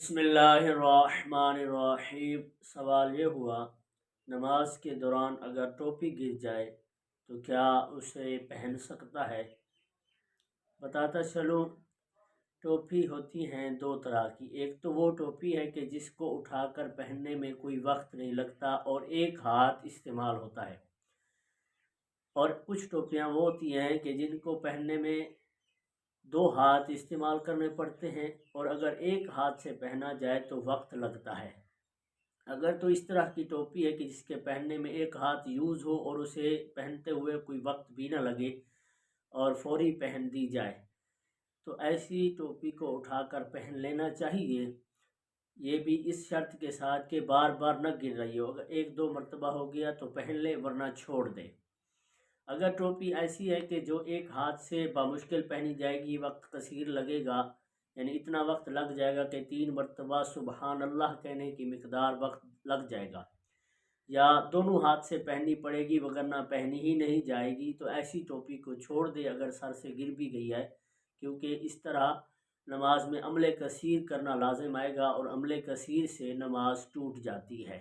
بسم اللہ الرحمن الرحیم۔ سوال یہ ہوا، نماز کے دوران اگر ٹوپی گر جائے تو کیا اسے پہن سکتا ہے؟ بتاتا چلوں، ٹوپی ہوتی ہیں دو طرح کی۔ ایک تو وہ ٹوپی ہے کہ جس کو اٹھا کر پہننے میں کوئی وقت نہیں لگتا اور ایک ہاتھ استعمال ہوتا ہے، اور کچھ ٹوپیاں وہ ہوتی ہیں کہ جن کو پہننے میں دو ہاتھ استعمال کرنے پڑتے ہیں، اور اگر ایک ہاتھ سے پہنا جائے تو وقت لگتا ہے۔ اگر تو اس طرح کی ٹوپی ہے کہ جس کے پہننے میں ایک ہاتھ یوز ہو اور اسے پہنتے ہوئے کوئی وقت بھی نہ لگے اور فوری پہن دی جائے، تو ایسی ٹوپی کو اٹھا کر پہن لینا چاہیے، یہ بھی اس شرط کے ساتھ کہ بار بار نہ گر رہی ہو۔ اگر ایک دو مرتبہ ہو گیا تو پہن لے، ورنہ چھوڑ دے۔ اگر ٹوپی ایسی ہے کہ جو ایک ہاتھ سے بمشکل پہنی جائے گی، وقت کثیر لگے گا، یعنی اتنا وقت لگ جائے گا کہ 3 مرتبہ سبحان اللہ کہنے کی مقدار وقت لگ جائے گا، یا دونوں ہاتھ سے پہننی پڑے گی وگرنہ پہنی ہی نہیں جائے گی، تو ایسی ٹوپی کو چھوڑ دے اگر سر سے گر بھی گئی ہے، کیونکہ اس طرح نماز میں عمل کثیر کرنا لازم آئے گا اور عمل کثیر سے نماز ٹوٹ جاتی ہے۔